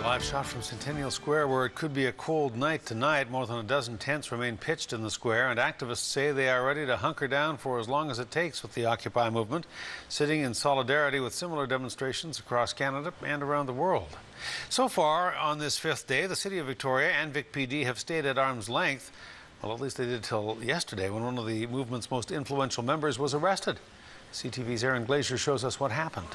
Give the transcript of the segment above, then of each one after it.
Live shot from Centennial Square, where it could be a cold night tonight. More than a dozen tents remain pitched in the square, and activists say they are ready to hunker down for as long as it takes with the Occupy movement, sitting in solidarity with similar demonstrations across Canada and around the world. So far, on this fifth day, the City of Victoria and Vic PD have stayed at arm's length. Well, at least they did till yesterday, when one of the movement's most influential members was arrested. CTV's Aaron Glazier shows us what happened.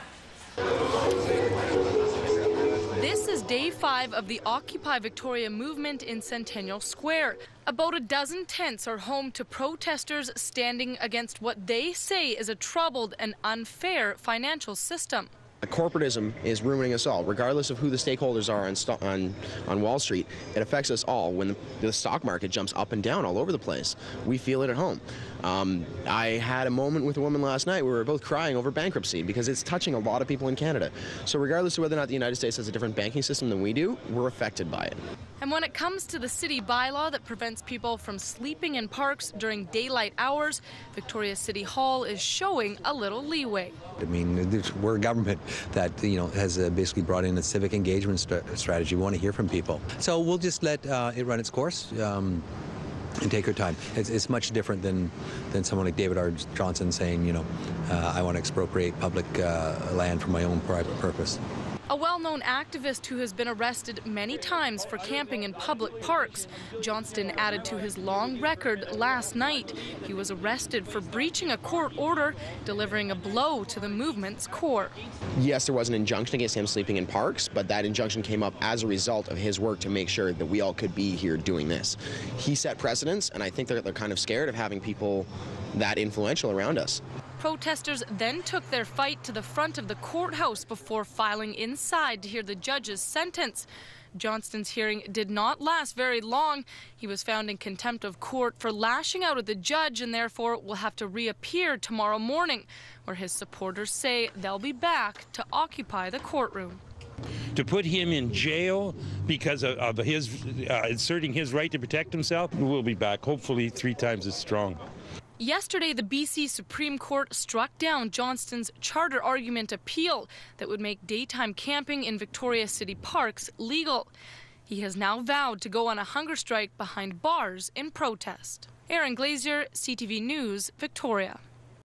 This is day 5 of the Occupy Victoria movement in Centennial Square. About a dozen tents are home to protesters standing against what they say is a troubled and unfair financial system. Corporatism is ruining us all, regardless of who the stakeholders are on Wall Street. It affects us all. When the stock market jumps up and down all over the place, we feel it at home. I had a moment with a woman last night where we were both crying over bankruptcy because it's touching a lot of people in Canada. So regardless of whether or not the United States has a different banking system than we do, we're affected by it. And when it comes to the city bylaw that prevents people from sleeping in parks during daylight hours, Victoria City Hall is showing a little leeway. I mean, we're a government that, has basically brought in a civic engagement strategy. We want to hear from people. So we'll just let it run its course and take our time. It's much different than someone like Arthur Johnston saying, I want to expropriate public land for my own private purpose. A well-known activist who has been arrested many times for camping in public parks. Johnston added to his long record last night. He was arrested for breaching a court order, delivering a blow to the movement's core. Yes, there was an injunction against him sleeping in parks, but that injunction came up as a result of his work to make sure that we all could be here doing this. He set precedents, and I think they're kind of scared of having people that influential around us. Protesters then took their fight to the front of the courthouse before filing inside to hear the judge's sentence. Johnston's hearing did not last very long. He was found in contempt of court for lashing out at the judge and therefore will have to reappear tomorrow morning, where his supporters say they'll be back to occupy the courtroom. To put him in jail because of his asserting his right to protect himself, we'll be back, hopefully 3 times as strong. Yesterday, the BC Supreme Court struck down Johnston's charter argument appeal that would make daytime camping in Victoria City parks legal. He has now vowed to go on a hunger strike behind bars in protest. Aaron Glazier, CTV News, Victoria.